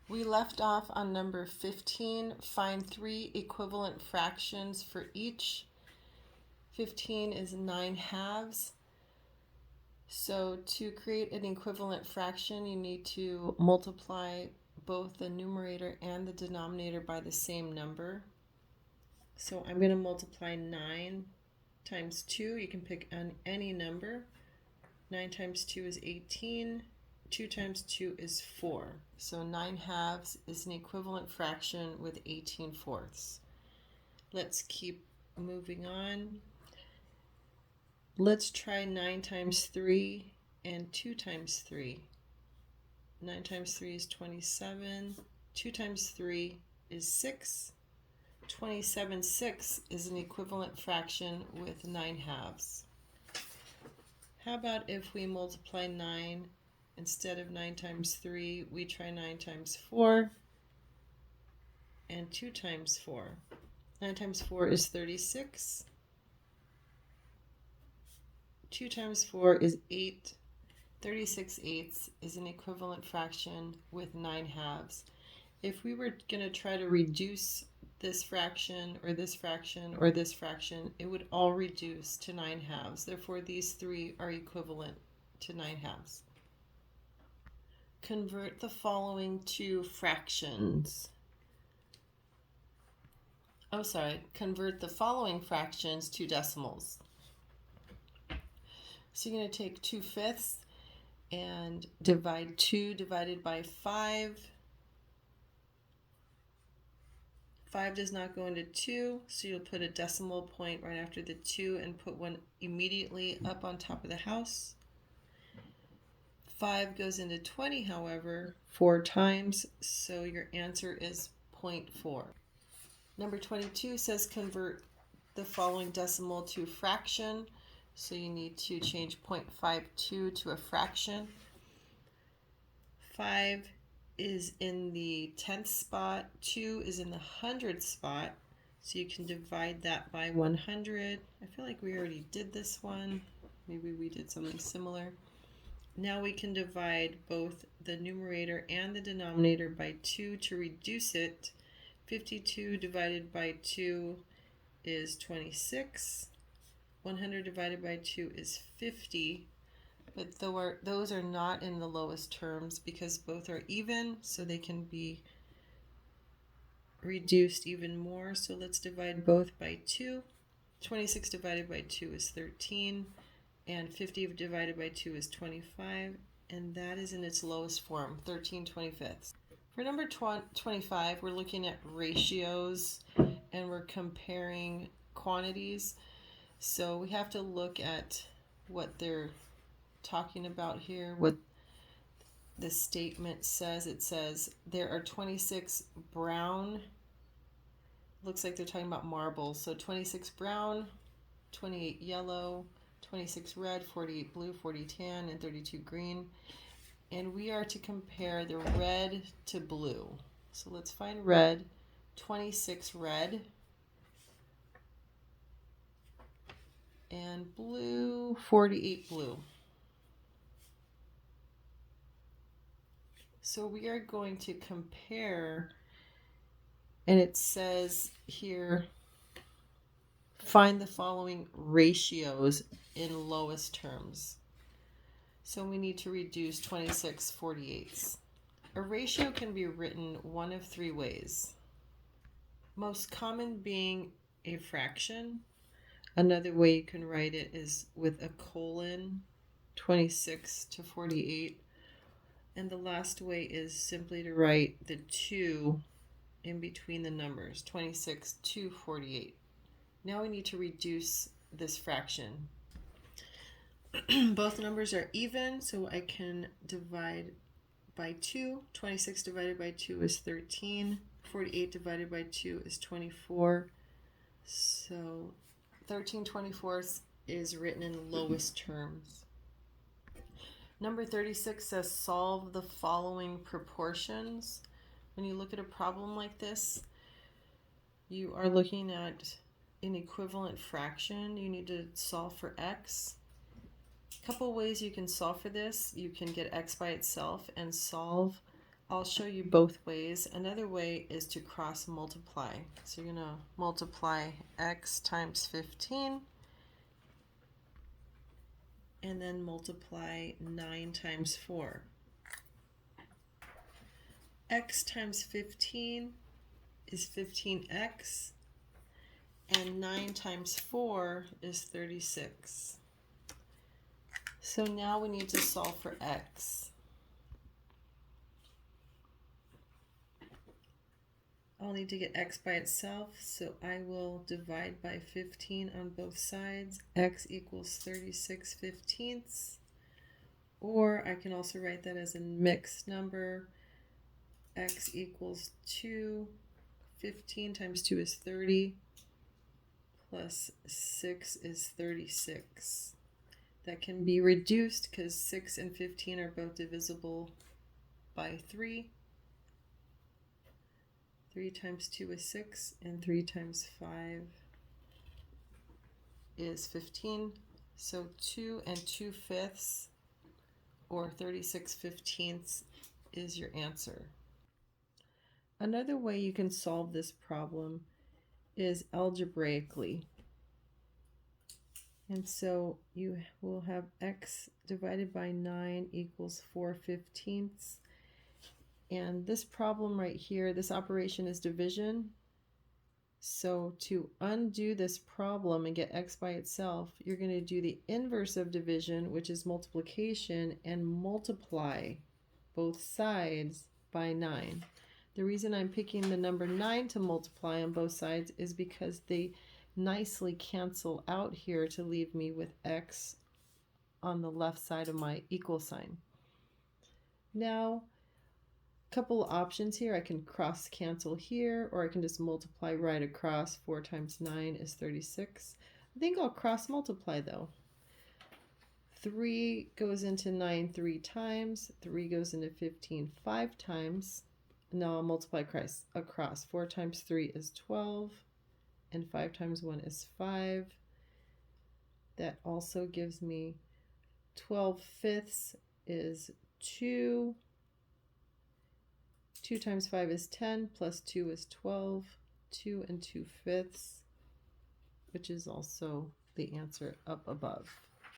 We left off on number 15. Find three equivalent fractions for each. 15 is 9/2. So to create an equivalent fraction, you need to multiply both the numerator and the denominator by the same number. So I'm going to multiply 9 times 2. You can pick any number. 9 times 2 is 18. 2 times 2 is 4. So 9/2 is an equivalent fraction with 18/4. Let's keep moving on. Let's try 9 times 3 and 2 times 3. 9 times 3 is 27. 2 times 3 is 6. 27/6 is an equivalent fraction with 9/2. How about if we multiply 9, instead of 9 times 3, we try 9 times 4 and 2 times 4. 9 times 4 is 36. 2 times 4 is 8. 36/8 is an equivalent fraction with 9/2. If we were going to try to reduce this fraction or this fraction or this fraction, it would all reduce to 9/2. Therefore, these three are equivalent to 9/2. Convert the following to fractions. Convert the following fractions to decimals. So you're going to take 2/5 and divide 2 divided by 5. 5 does not go into 2, so you'll put a decimal point right after the 2 and put one immediately up on top of the house. 5 goes into 20, however, 4 times, so your answer is 0.4. Number 22 says convert the following decimal to fraction, so you need to change 0.52 to a fraction. 5 is in the 10th spot, 2 is in the 100th spot, so you can divide that by 100. I feel like we already did this one. Maybe we did something similar. Now we can divide both the numerator and the denominator by 2 to reduce it. 52 divided by 2 is 26. 100 divided by 2 is 50. But those are not in the lowest terms because both are even, so they can be reduced even more. So let's divide both by 2. 26 divided by 2 is 13, and 50 divided by 2 is 25, and that is in its lowest form, 13/25. For number 25, we're looking at ratios, and we're comparing quantities. So we have to look at what they're talking about here, what the statement says. It says there are 26 brown, looks like they're talking about marbles, so 26 brown, 28 yellow, 26 red, 48 blue, 40 tan, and 32 green. And we are to compare the red to blue. So let's find red. 26 red, and blue, 48 blue. So we are going to compare, and it says here, find the following ratios in lowest terms. So we need to reduce 26/48. A ratio can be written one of three ways. Most common being a fraction. Another way you can write it is with a colon, 26 to 48. And the last way is simply to write the 2 in between the numbers, 26 to 48. Now we need to reduce this fraction. Both numbers are even, so I can divide by 2. 26 divided by 2 is 13. 48 divided by 2 is 24. So 13/24 is written in lowest terms. Number 36 says solve the following proportions. When you look at a problem like this, you are looking at an equivalent fraction. You need to solve for x. A couple ways you can solve for this. You can get x by itself and solve I'll show you both ways. Another way is to cross multiply. So you're going to multiply x times 15 and then multiply 9 times 4. X times 15 is 15x, and 9 times 4 is 36. So now we need to solve for x. I'll need to get x by itself, so I will divide by 15 on both sides. X equals 36/15, or I can also write that as a mixed number. X equals 2. 15 times 2 is 30, plus 6 is 36. That can be reduced because 6 and 15 are both divisible by 3. 3 times 2 is 6, and 3 times 5 is 15. So 2 and 2/5, or 36/15, is your answer. Another way you can solve this problem is algebraically. And so you will have x divided by 9 equals 4/15. And this problem right here, this operation is division. So to undo this problem and get x by itself, you're going to do the inverse of division, which is multiplication, and multiply both sides by 9. The reason I'm picking the number 9 to multiply on both sides is because they nicely cancel out here to leave me with x on the left side of my equal sign. Now, a couple of options here. I can cross cancel here, or I can just multiply right across. 4 times 9 is 36. I think I'll cross multiply though. 3 goes into 9 3 times. 3 goes into 15 5 times. Now I'll multiply across. 4 times 3 is 12, and 5 times 1 is 5. That also gives me 12/5 is 2. 2 times 5 is 10, plus 2 is 12. 2 and 2/5, which is also the answer up above.